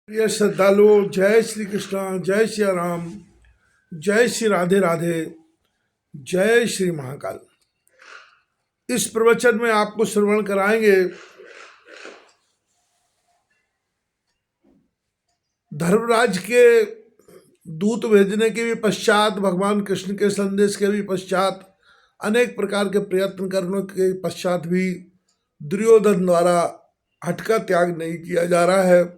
प्रिय श्रद्धालु, जय श्री कृष्ण, जय श्री राम, जय श्री राधे राधे, जय श्री महाकाल। इस प्रवचन में आपको श्रवण कराएंगे धर्मराज के दूत भेजने के भी पश्चात, भगवान कृष्ण के संदेश के भी पश्चात, अनेक प्रकार के प्रयत्न करने के पश्चात भी दुर्योधन द्वारा हठ का त्याग नहीं किया जा रहा है।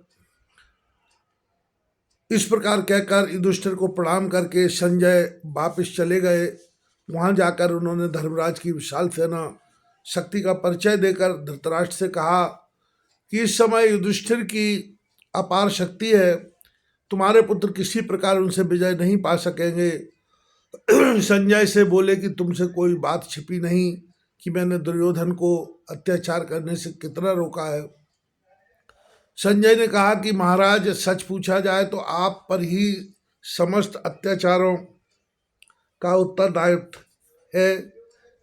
इस प्रकार कहकर युधिष्ठिर को प्रणाम करके संजय वापस चले गए। वहां जाकर उन्होंने धर्मराज की विशाल सेना शक्ति का परिचय देकर धृतराष्ट्र से कहा कि इस समय युधिष्ठिर की अपार शक्ति है, तुम्हारे पुत्र किसी प्रकार उनसे विजय नहीं पा सकेंगे। संजय से बोले कि तुमसे कोई बात छिपी नहीं कि मैंने दुर्योधन को अत्याचार करने से कितना रोका है। संजय ने कहा कि महाराज, सच पूछा जाए तो आप पर ही समस्त अत्याचारों का उत्तरदायित्व है,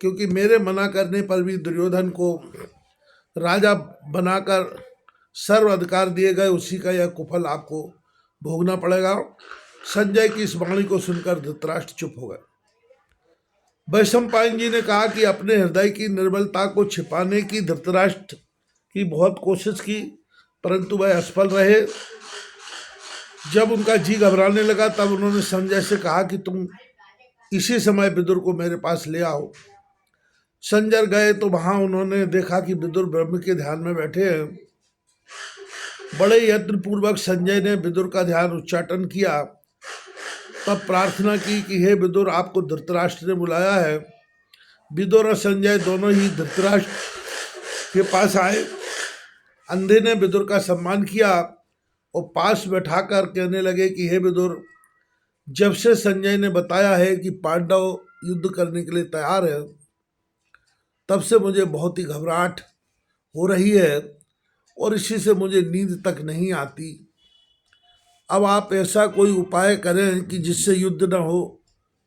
क्योंकि मेरे मना करने पर भी दुर्योधन को राजा बनाकर सर्व अधिकार दिए गए, उसी का यह कुफल आपको भोगना पड़ेगा। संजय की इस वाणी को सुनकर धृतराष्ट्र चुप हो गए। वैशंपायन जी ने कहा कि अपने हृदय की निर्बलता को छिपाने की धृतराष्ट्र की बहुत कोशिश की, परंतु वह असफल रहे। जब उनका जी घबराने लगा तब उन्होंने संजय से कहा कि तुम इसी समय विदुर को मेरे पास ले आओ। संजय गए तो वहां उन्होंने देखा कि विदुर ब्रह्म के ध्यान में बैठे हैं। बड़े यत्न पूर्वक संजय ने विदुर का ध्यान उच्चाटन किया, तब प्रार्थना की कि हे विदुर, आपको धृतराष्ट्र ने बुलाया है। विदुर और संजय दोनों ही धृतराष्ट्र के पास आए। अंधे ने विदुर का सम्मान किया और पास बैठाकर कहने लगे कि हे विदुर, जब से संजय ने बताया है कि पांडव युद्ध करने के लिए तैयार है, तब से मुझे बहुत ही घबराहट हो रही है और इसी से मुझे नींद तक नहीं आती। अब आप ऐसा कोई उपाय करें कि जिससे युद्ध न हो,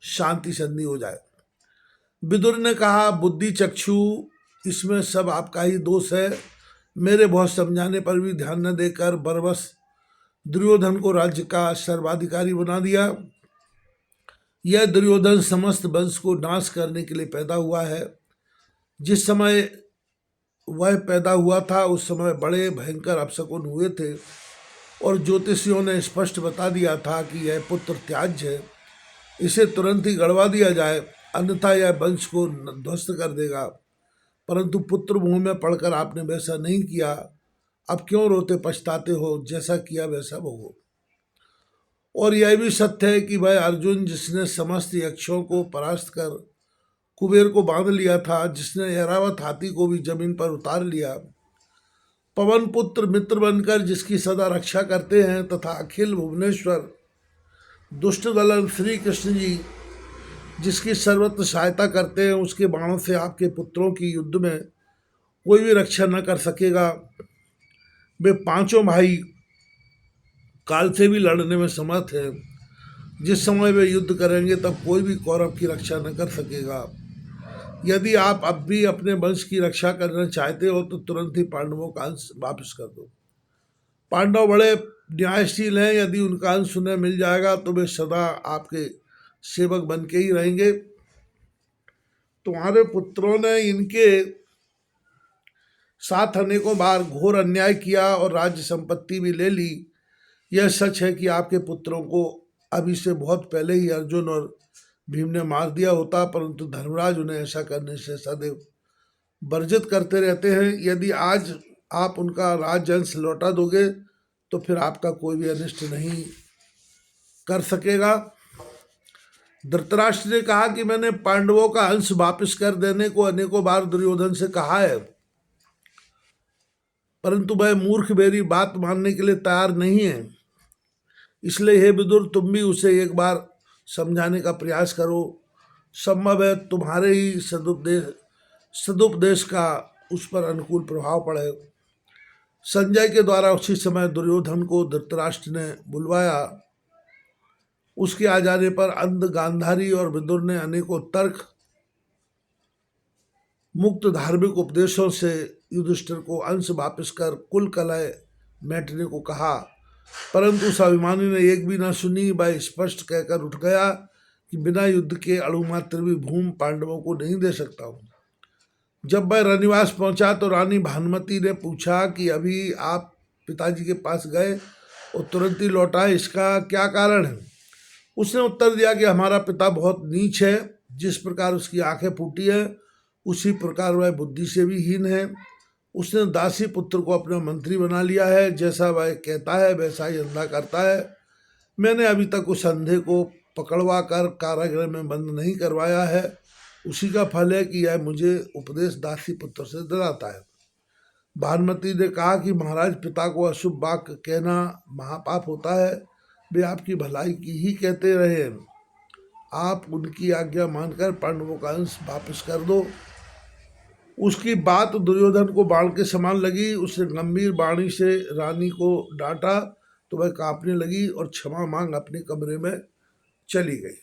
शांति संधि हो जाए। विदुर ने कहा, बुद्धि चक्षु, इसमें सब आपका ही दोष है। मेरे बहुत समझाने पर भी ध्यान न देकर बरबस दुर्योधन को राज्य का सर्वाधिकारी बना दिया। यह दुर्योधन समस्त वंश को नाश करने के लिए पैदा हुआ है। जिस समय वह पैदा हुआ था उस समय बड़े भयंकर अपशकुन हुए थे और ज्योतिषियों ने स्पष्ट बता दिया था कि यह पुत्र त्याज्य है, इसे तुरंत ही गड़वा दिया जाए, अन्यथा यह वंश को ध्वस्त कर देगा। परंतु पुत्र मुंह में पड़कर आपने वैसा नहीं किया। अब क्यों रोते पछताते हो? जैसा किया वैसा भोगो। और यह भी सत्य है कि वह अर्जुन, जिसने समस्त यक्षों को परास्त कर कुबेर को बांध लिया था, जिसने ऐरावत हाथी को भी जमीन पर उतार लिया, पवन पुत्र मित्र बनकर जिसकी सदा रक्षा करते हैं, तथा अखिल भुवनेश्वर दुष्ट दलन श्री कृष्ण जी जिसकी सर्वत्र सहायता करते हैं, उसके बाणों से आपके पुत्रों की युद्ध में कोई भी रक्षा न कर सकेगा। वे पांचों भाई काल से भी लड़ने में समर्थ हैं। जिस समय वे युद्ध करेंगे तब कोई भी कौरव की रक्षा न कर सकेगा। यदि आप अब भी अपने वंश की रक्षा करना चाहते हो तो तुरंत ही पांडवों का अंश वापस कर दो। पांडव बड़े न्यायशील हैं, यदि उनका अंश उन्हें मिल जाएगा तो वे सदा आपके सेवक बन के ही रहेंगे। तुम्हारे पुत्रों ने इनके साथ अनेकों बार घोर अन्याय किया और राज्य संपत्ति भी ले ली। यह सच है कि आपके पुत्रों को अभी से बहुत पहले ही अर्जुन और भीम ने मार दिया होता, परंतु धर्मराज उन्हें ऐसा करने से सदैव वर्जित करते रहते हैं। यदि आज आप उनका राज्य अंश लौटा दोगे तो फिर आपका कोई भी अनिष्ट नहीं कर सकेगा। धृतराष्ट्र ने कहा कि मैंने पांडवों का अंश वापस कर देने को अनेकों बार दुर्योधन से कहा है, परंतु वह मूर्ख मेरी बात मानने के लिए तैयार नहीं है। इसलिए हे विदुर, तुम भी उसे एक बार समझाने का प्रयास करो। संभव है तुम्हारे ही सदुपदेश का उस पर अनुकूल प्रभाव पड़े। संजय के द्वारा उसी समय दुर्योधन को धृतराष्ट्र ने बुलवाया। उसके आ जाने पर अंध गांधारी और विदुर ने अनेकों तर्क मुक्त धार्मिक उपदेशों से युधिष्ठिर को अंश वापस कर कुल कलह मेटने को कहा। परंतु उस अभिमानी ने एक भी न सुनी। वह स्पष्ट कहकर उठ गया कि बिना युद्ध के अणु मात्र भी भूमि पांडवों को नहीं दे सकता हूँ। जब वह रनिवास पहुंचा तो रानी भानुमति ने पूछा कि अभी आप पिताजी के पास गए और तुरंत ही लौटा, इसका क्या कारण है? उसने उत्तर दिया कि हमारा पिता बहुत नीच है, जिस प्रकार उसकी आंखें फूटी है उसी प्रकार वह बुद्धि से भी हीन है। उसने दासी पुत्र को अपना मंत्री बना लिया है, जैसा वह कहता है वैसा ही अंधा करता है। मैंने अभी तक उस अंधे को पकड़वा कर कारागृह में बंद नहीं करवाया है, उसी का फल है कि यह मुझे उपदेश दासी पुत्र से दिलाता है। भानुमति ने कहा कि महाराज, पिता को अशुभ वाक्य कहना महापाप होता है, वे आपकी भलाई की ही कहते रहे। आप उनकी आज्ञा मानकर पांडवों का अंश वापस कर दो। उसकी बात दुर्योधन को बाण के समान लगी। उसने गंभीर वाणी से रानी को डांटा तो वह कांपने लगी और क्षमा मांग अपने कमरे में चली गई।